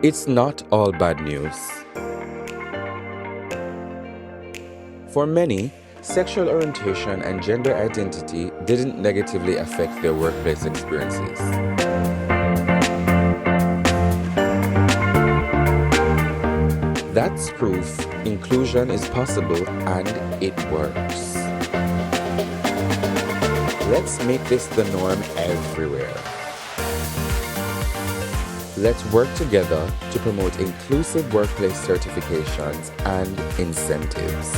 It's not all bad news. For many, sexual orientation and gender identity didn't negatively affect their workplace experiences. That's proof inclusion is possible and it works. Let's make this the norm everywhere. Let's work together to promote inclusive workplace certifications and incentives.